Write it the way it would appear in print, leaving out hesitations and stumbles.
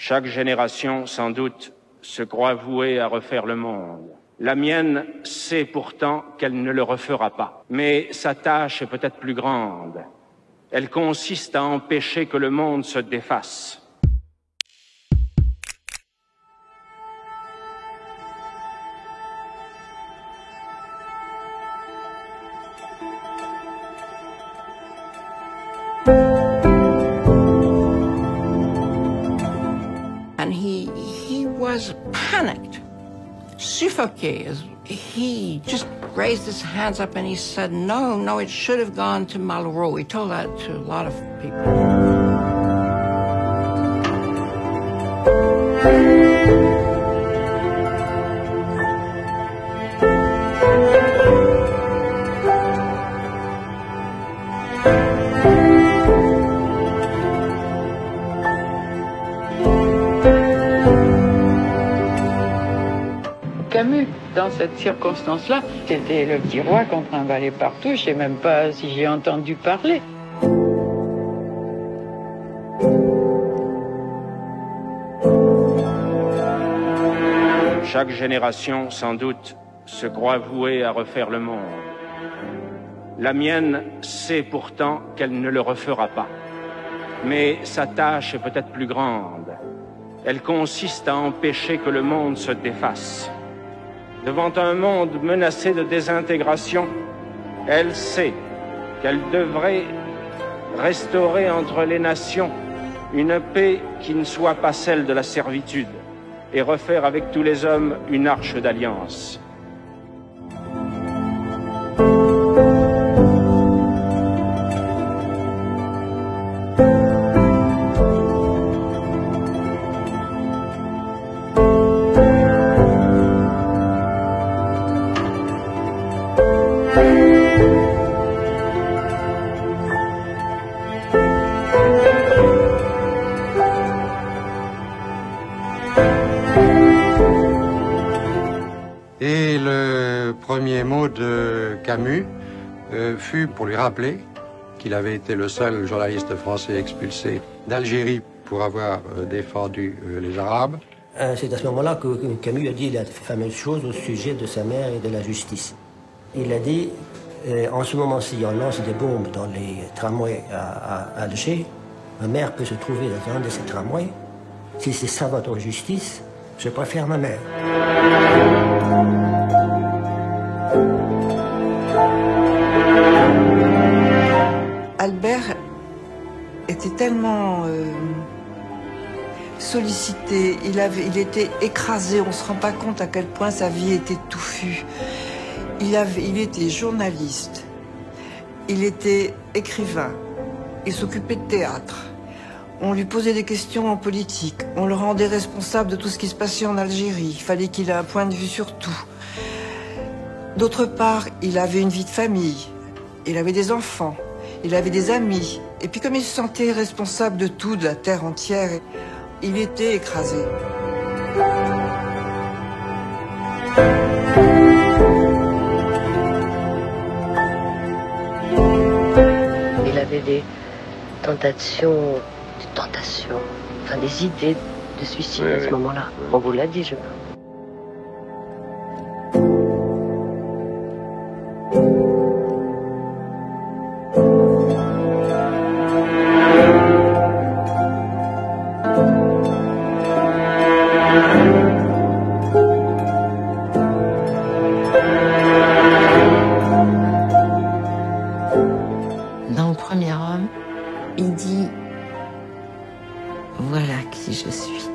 Chaque génération, sans doute, se croit vouée à refaire le monde. La mienne sait pourtant qu'elle ne le refera pas. Mais sa tâche est peut-être plus grande. Elle consiste à empêcher que le monde se défasse. And he was panicked, suffocated. He just raised his hands up and he said, no, it should have gone to Malraux. He told that to a lot of people. Camus, dans cette circonstance-là, c'était le petit roi qu'on trimballait partout. Je sais même pas si j'ai entendu parler. Chaque génération, sans doute, se croit vouée à refaire le monde. La mienne sait pourtant qu'elle ne le refera pas. Mais sa tâche est peut-être plus grande. Elle consiste à empêcher que le monde se défasse. Devant un monde menacé de désintégration, elle sait qu'elle devrait restaurer entre les nations une paix qui ne soit pas celle de la servitude et refaire avec tous les hommes une arche d'alliance. Et le premier mot de Camus fut pour lui rappeler qu'il avait été le seul journaliste français expulsé d'Algérie pour avoir défendu les Arabes. C'est à ce moment-là que Camus a dit la fameuse chose au sujet de sa mère et de la justice. Il a dit, en ce moment-ci, on lance des bombes dans les tramways à Alger. Ma mère peut se trouver dans un de ces tramways. Si c'est ça votre justice, je préfère ma mère. Albert était tellement sollicité, il était écrasé, on ne se rend pas compte à quel point sa vie était touffue. Il était journaliste, il était écrivain, il s'occupait de théâtre. On lui posait des questions en politique, on le rendait responsable de tout ce qui se passait en Algérie. Il fallait qu'il ait un point de vue sur tout. D'autre part, il avait une vie de famille, il avait des enfants, il avait des amis. Et puis comme il se sentait responsable de tout, de la terre entière, il était écrasé. Il avait des tentations, enfin des idées de suicide à ce moment-là. On vous l'a dit, je crois. Dans le premier homme, il dit « Voilà qui je suis ».